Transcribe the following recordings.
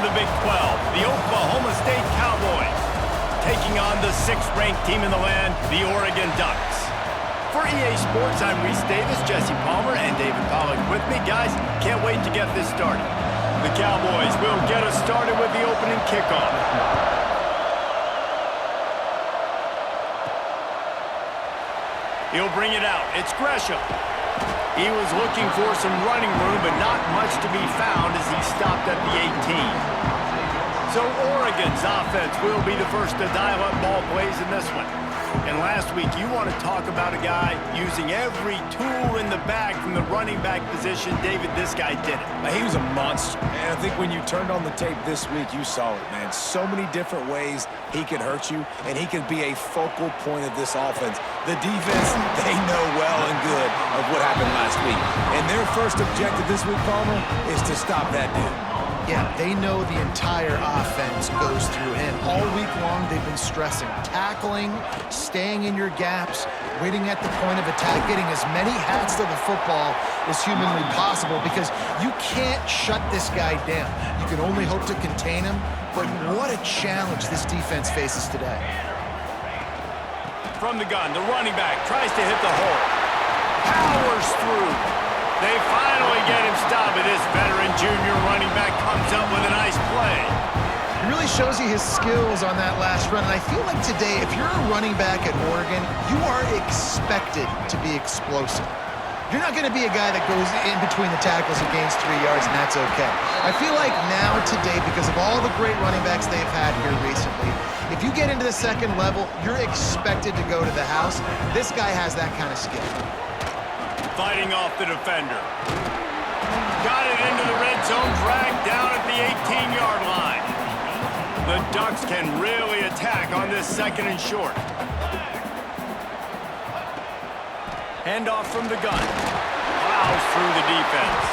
the Big 12, the Oklahoma State Cowboys, taking on the 6th-ranked team in the land, the Oregon Ducks. For EA Sports, I'm Reese Davis, Jesse Palmer, and David Pollack with me. Guys, can't wait to get this started. The Cowboys will get us started with the opening kickoff. He'll bring it out. It's Gresham. He was looking for some running room, but not much to be found as he stopped at the 18. So Oregon's offense will be the first to dial up ball plays in this one. And last week, you want to talk about a guy using every tool in the bag from the running back position. David, this guy did it. He was a monster. And I think when you turned on the tape this week, you saw it, man. So many different ways he could hurt you, and he could be a focal point of this offense. The defense, they know well and good of what happened last week. And their first objective this week, Palmer, is to stop that dude. Yeah, they know the entire offense goes through him. All week long, they've been stressing tackling, staying in your gaps, waiting at the point of attack, getting as many hats to the football as humanly possible, because you can't shut this guy down. You can only hope to contain him, but what a challenge this defense faces today. From the gun, the running back tries to hit the hole. Powers through. They finally get him stopped, but this veteran junior running back comes up with a nice play. It really shows you his skills on that last run, and I feel like today, if you're a running back at Oregon, you are expected to be explosive. You're not going to be a guy that goes in between the tackles and gains 3 yards, and that's okay. I feel like now today, because of all the great running backs they've had here recently, if you get into the second level, you're expected to go to the house. This guy has that kind of skill. Fighting off the defender. Got it into the red zone, dragged down at the 18-yard line. The Ducks can really attack on this 2nd and short. Handoff from the gun. Plows through the defense.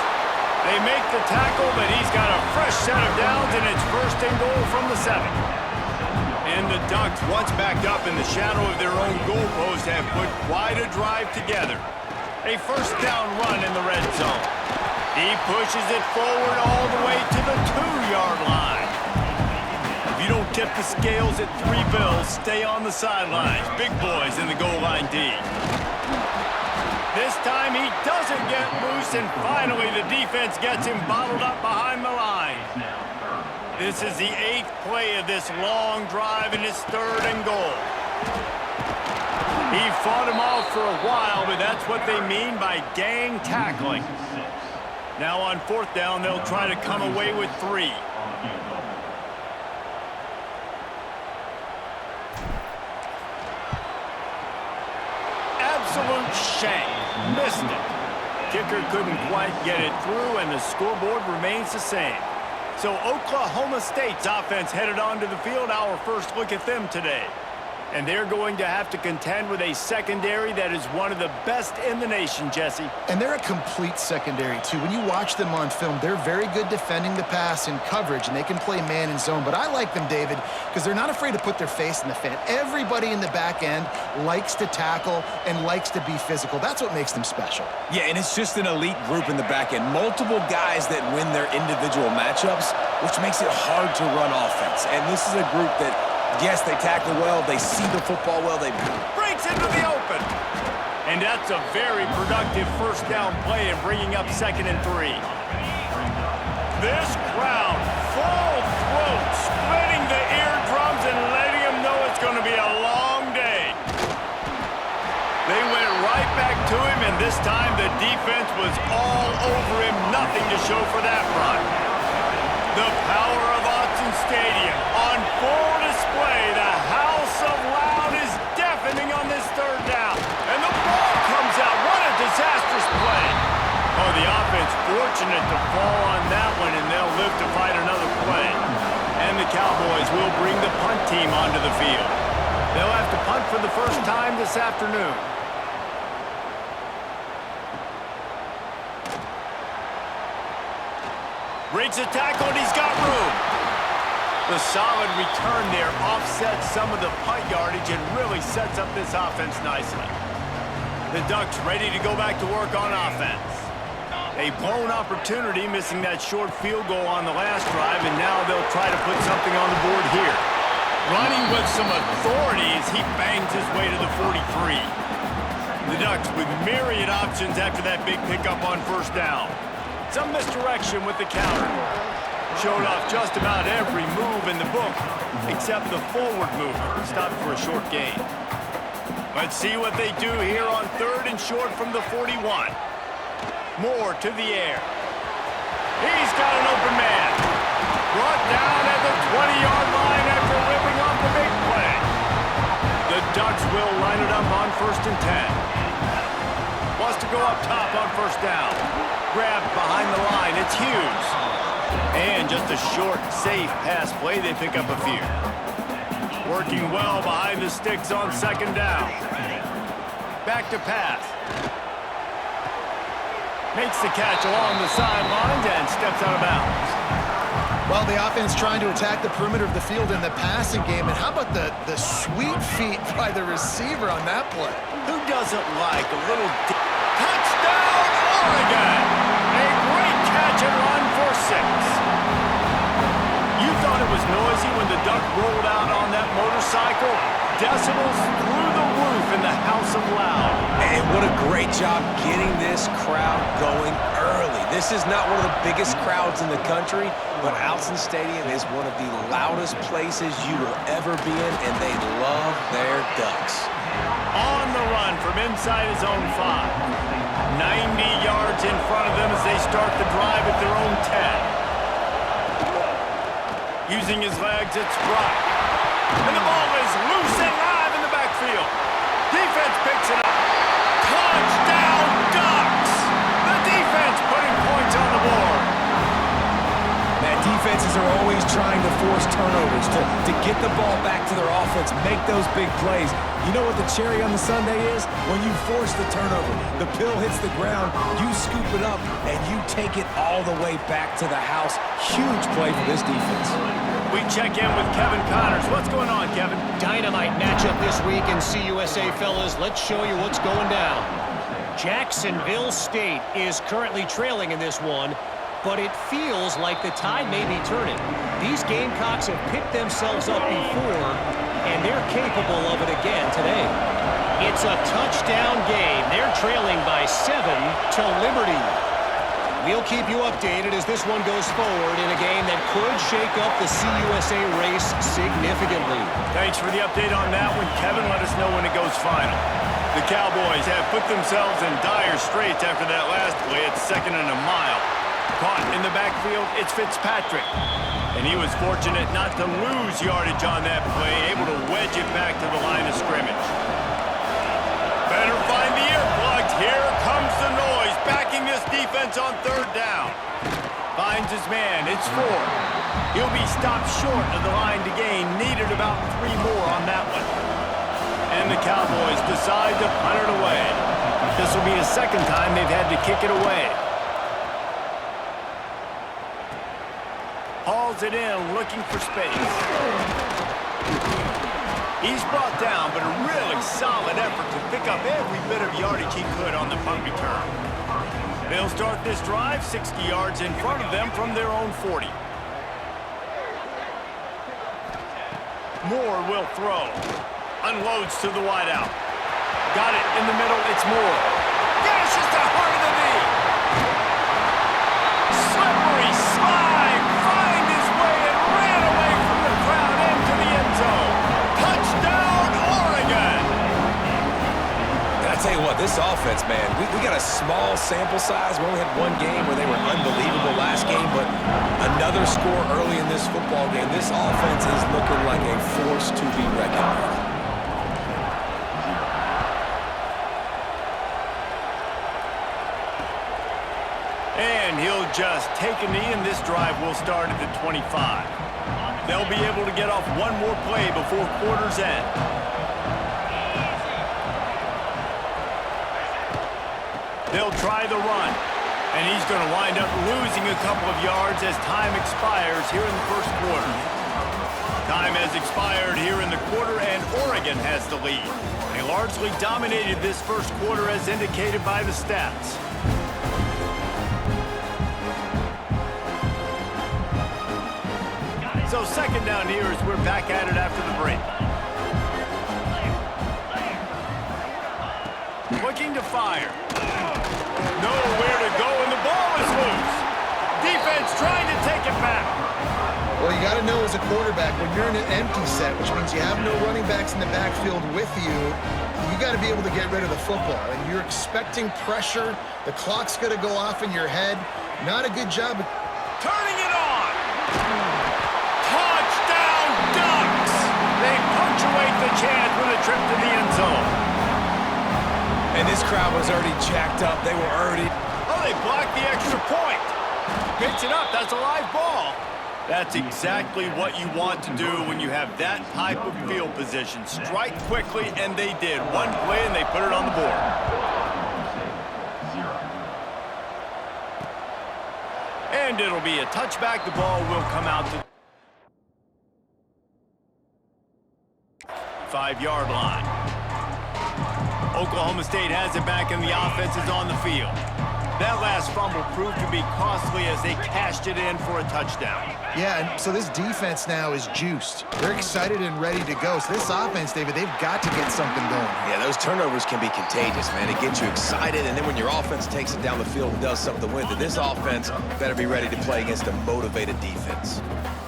They make the tackle, but he's got a fresh set of downs, and it's 1st and goal from the 7. And the Ducks, once backed up in the shadow of their own goalpost, have put quite a drive together. A 1st down run in the red zone. He pushes it forward all the way to the 2-yard line. If you don't tip the scales at 3 bills, stay on the sidelines. Big boys in the goal line D. This time he doesn't get loose, and finally the defense gets him bottled up behind the line. This is the 8th play of this long drive, and it's 3rd and goal. He fought him off for a while, but that's what they mean by gang tackling. Now on 4th down, they'll try to come away with 3. Absolute shank. Missed it. Kicker couldn't quite get it through, and the scoreboard remains the same. So Oklahoma State's offense headed onto the field. Our first look at them today. And they're going to have to contend with a secondary that is one of the best in the nation, Jesse. And they're a complete secondary, too. When you watch them on film, they're very good defending the pass in coverage, and they can play man and zone. But I like them, David, because they're not afraid to put their face in the fan. Everybody in the back end likes to tackle and likes to be physical. That's what makes them special. Yeah, and it's just an elite group in the back end. Multiple guys that win their individual matchups, which makes it hard to run offense. And this is a group that, yes, they tackle well, they see the football well, they breaks into the open. And that's a very productive 1st down play and bringing up 2nd and 3. This crowd, full throat, splitting the eardrums and letting them know it's going to be a long day. They went right back to him, and this time the defense was all over him. Nothing to show for that run. The power of Autzen Stadium on full display. The house of loud is deafening on this 3rd down. And the ball comes out. What a disastrous play. Oh, the offense fortunate to fall on that one, and they'll live to fight another play. And the Cowboys will bring the punt team onto the field. They'll have to punt for the first time this afternoon. Breaks the tackle, and he's got room. The solid return there offsets some of the punt yardage and really sets up this offense nicely. The Ducks ready to go back to work on offense. A blown opportunity, missing that short field goal on the last drive, and now they'll try to put something on the board here. Running with some authority as he bangs his way to the 43. The Ducks with myriad options after that big pickup on first down. Some misdirection with the counter. Showed off just about every move in the book, except the forward movement. Stopped for a short gain. Let's see what they do here on 3rd and short from the 41. Moore to the air. He's got an open man. Brought down at the 20-yard line after ripping off the big play. The Ducks will line it up on 1st and 10. Wants to go up top on first down. Grabbed behind the line. It's Hughes. And just a short, safe pass play. They pick up a few. Working well behind the sticks on 2nd down. Back to pass. Makes the catch along the sidelines and steps out of bounds. Well, the offense trying to attack the perimeter of the field in the passing game. And how about the sweet feet by the receiver on that play? Who doesn't like a little touchdown, Oregon? A great catch and run for 6. You thought it was noisy when the Duck rolled out on that motorcycle? Decibels through the roof in the House of Loud. And what a great job getting this crowd going early. This is not one of the biggest crowds in the country, but Alton Stadium is one of the loudest places you will ever be in, and they love their Ducks. On the run from inside his own 5. 90 yards in front of them as they start the drive at their own 10. Using his legs, it's Brock. And the ball is loose and live in the backfield. Defense picks it up. Touchdown, Ducks! The defense putting points on the board. Man, defenses are always trying to force turnovers, to get the ball back to their offense, make those big plays. You know what the cherry on the sundae is? When you force the turnover, the pill hits the ground, you scoop it up, and you take it all the way back to the house. Huge play for this defense. We check in with Kevin Connors. What's going on, Kevin? Dynamite matchup this week in CUSA, fellas. Let's show you what's going down. Jacksonville State is currently trailing in this one, but it feels like the tide may be turning. These Gamecocks have picked themselves up before, and they're capable of it again today. It's a touchdown game. They're trailing by 7 to Liberty. We'll keep you updated as this one goes forward in a game that could shake up the CUSA race significantly. Thanks for the update on that one, Kevin. Let us know when it goes final. The Cowboys have put themselves in dire straits after that last play at 2nd and a mile. Caught in the backfield, it's Fitzpatrick. And he was fortunate not to lose yardage on that play, able to wedge it back to the line of scrimmage. Better find the earplugs. Here comes the noise, backing this defense on 3rd down. Finds his man, it's 4. He'll be stopped short of the line to gain, needed about 3 more on that one. And the Cowboys decide to punt it away. This will be the 2nd time they've had to kick it away. Hauls it in, looking for space. He's brought down, but a really solid effort to pick up every bit of yardage he could on the punt return. They'll start this drive 60 yards in front of them from their own 40. Moore will throw. Unloads to the wideout. Got it in the middle, it's Moore. Gashes the heart of the knee. Slippery slide. Find his way and ran away from the crowd into the end zone. Touchdown, Oregon! And I tell you what, this offense, man, we got a small sample size. We only had one game where they were unbelievable last game, but another score early in this football game. This offense is looking like a force to be reckoned with. And he'll just take a knee, and this drive will start at the 25. They'll be able to get off one more play before quarter's end. They'll try the run, and he's going to wind up losing a couple of yards as time expires here in the first quarter. Time has expired here in the quarter, and Oregon has the lead. They largely dominated this first quarter as indicated by the stats. So second down here as we're back at it after the break. Looking to fire. Nowhere to go, and the ball is loose. Defense trying to take it back. Well, you got to know as a quarterback, when you're in an empty set, which means you have no running backs in the backfield with you, you got to be able to get rid of the football. And you're expecting pressure. The clock's going to go off in your head. Not a good job. Turning it on. Touchdown Ducks. They punctuate the chance with a trip to the end zone. And this crowd was already jacked up. They were already... Oh, they blocked the extra point. Picks it up. That's a live ball. That's exactly what you want to do when you have that type of field position. Strike quickly, and they did. One play, and they put it on the board. And it'll be a touchback. The ball will come out to the 5-yard line. Oklahoma State has it back, and the offense is on the field. That last fumble proved to be costly as they cashed it in for a touchdown. Yeah, and so this defense now is juiced. They're excited and ready to go. So this offense, David, they've got to get something going. Yeah, those turnovers can be contagious, man. It gets you excited, and then when your offense takes it down the field and does something with it, this offense better be ready to play against a motivated defense.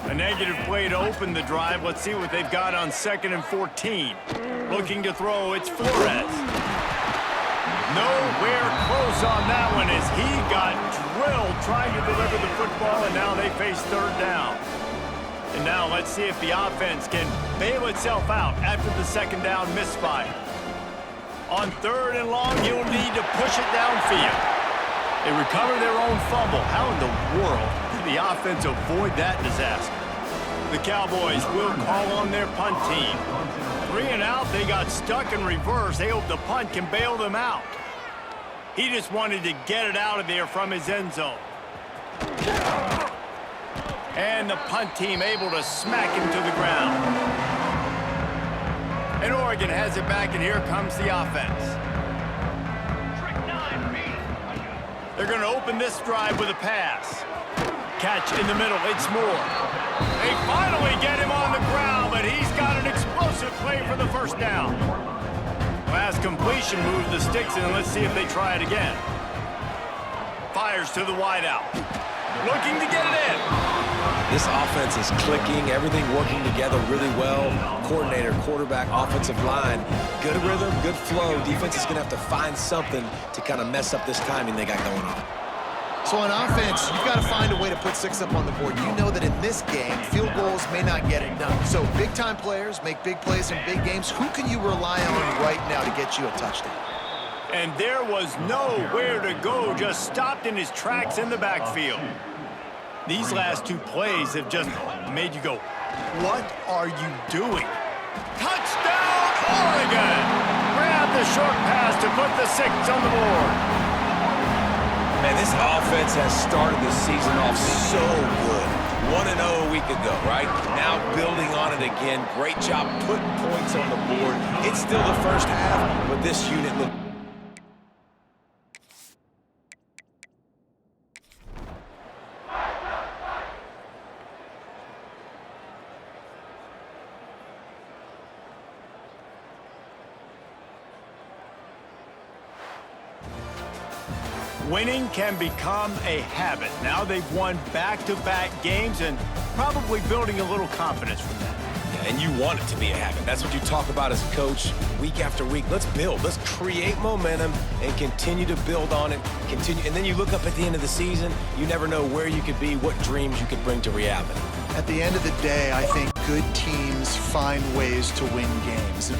A negative play to open the drive. Let's see what they've got on 2nd and 14. Looking to throw, it's Flores. Nowhere close on that one as he got drilled trying to deliver the football, and now they face 3rd down. And now let's see if the offense can bail itself out after the 2nd down misfire. On 3rd and long, you'll need to push it downfield. They recover their own fumble. How in the world did the offense avoid that disaster? The Cowboys will call on their punt team. 3 and out, they got stuck in reverse. They hope the punt can bail them out. He just wanted to get it out of there from his end zone. And the punt team able to smack him to the ground. And Oregon has it back, and here comes the offense. They're going to open this drive with a pass. Catch in the middle, it's Moore. They finally get him on the ground, but he's got an explosive play for the 1st down. Last completion moved the sticks in. Let's see if they try it again. Fires to the wideout. Looking to get it in. This offense is clicking, everything working together really well. Coordinator, quarterback, offensive line. Good rhythm, good flow. Defense is going to have to find something to kind of mess up this timing they got going on. So on offense, you've got to find a way to put 6 up on the board. You know that in this game, field goals may not get it done. So big-time players make big plays in big games. Who can you rely on right now to get you a touchdown? And there was nowhere to go, just stopped in his tracks in the backfield. These last 2 plays have just made you go, what are you doing? Touchdown, Oregon! Grab the short pass to put the 6 on the board. Man, this offense has started the season off so good. 1-0 a week ago, right? Now building on it again. Great job putting points on the board. It's still the first half, but this unit looks... Winning can become a habit. Now they've won back-to-back games and probably building a little confidence from that. Yeah, and you want it to be a habit. That's what you talk about as a coach week after week. Let's build. Let's create momentum and continue to build on it. And then you look up at the end of the season, you never know where you could be, what dreams you could bring to reality. At the end of the day, I think good teams find ways to win games.